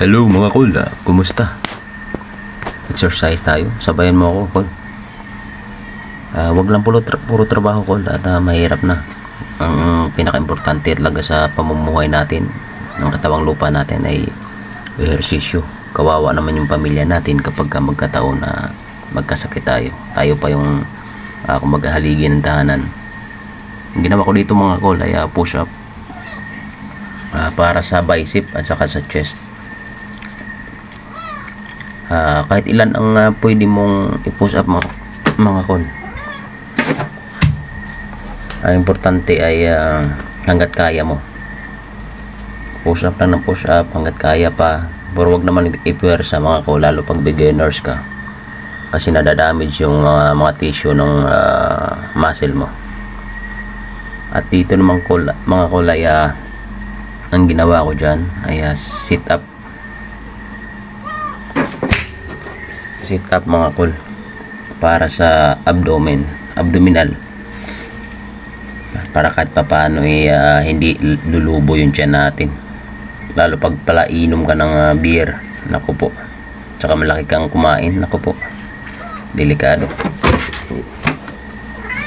Hello mga kol, kumusta? Exercise tayo, sabayan mo ako kol. Wag lang puro trabaho kol at mahirap na. Ang pinaka-importante talaga sa pamumuhay natin ng katawang lupa natin ay ehersisyo. Kawawa naman yung pamilya natin kapag magkataon na magkasakit tayo. Tayo pa yung kumbaga haligi ng tahanan. Ang ginawa ko dito mga kol ay push up para sa bicep at saka sa chest. Kahit ilan ang pwede mong i-push up mga kon. Ang importante ay hanggat kaya mo. Push up lang ng push up hanggat kaya pa. Pero wag naman i-puwersa mga kon, lalo pag beginners ka. Kasi nadadamage yung mga tissue ng muscle mo. At dito naman mga kulay, ang ginawa ko dyan ay sit up mga kol para sa abdominal, para kahit papaano hindi lulubo yung tiyan natin, lalo pag pala inom ka ng beer, naku po, tsaka malaki kang kumain, naku po, delikado.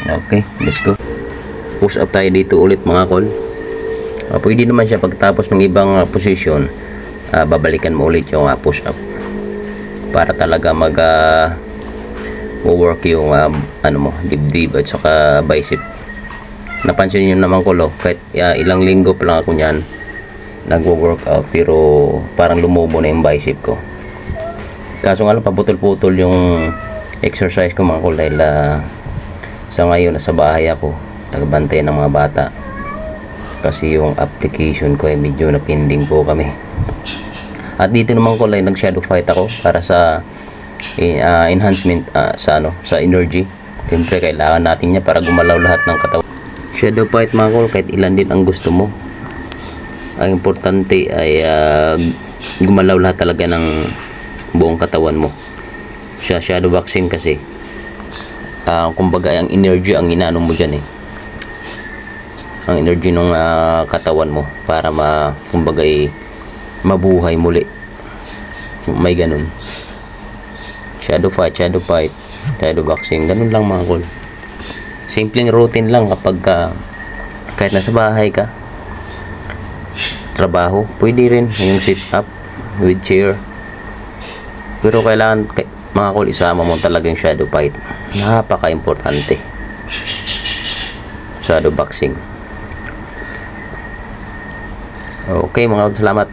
Okay, let's go. Push up tayo dito ulit mga kol. Pwede naman siya pagtapos ng ibang position, babalikan mo ulit yung push up para talaga work yung dibdib at saka bicep. Napansin niyo naman ko kahit ilang linggo pa lang ako niyan nagwo-workout, pero parang lumubo na yung bicep ko. Kaso nga lang paputol-putol yung exercise ko mga kol, dahil sa ngayon nasa bahay ako, tagbantay ng mga bata kasi yung application ko ay medyo napinding po kami. At dito naman ko nag shadow fight ako para sa enhancement sa energy. Siyempre kailangan natin niya para gumalaw lahat ng katawan. Shadow fight mga kol, kahit ilan din ang gusto mo. Ang importante ay gumalaw lahat talaga ng buong katawan mo. Sa shadow boxing kasi kumbaga ang energy ang inaano mo dyan ang energy ng katawan mo para kumbaga mabuhay muli. May ganun. Shadow fight, shadow boxing, ganun lang mga kol. Simpleng routine lang kapag kahit nasa bahay ka, trabaho, pwede rin yung sit up with chair. Pero kailangan mga kol, isama mo talaga yung shadow fight. Napaka-importante. Shadow boxing. Okay mga kol, salamat.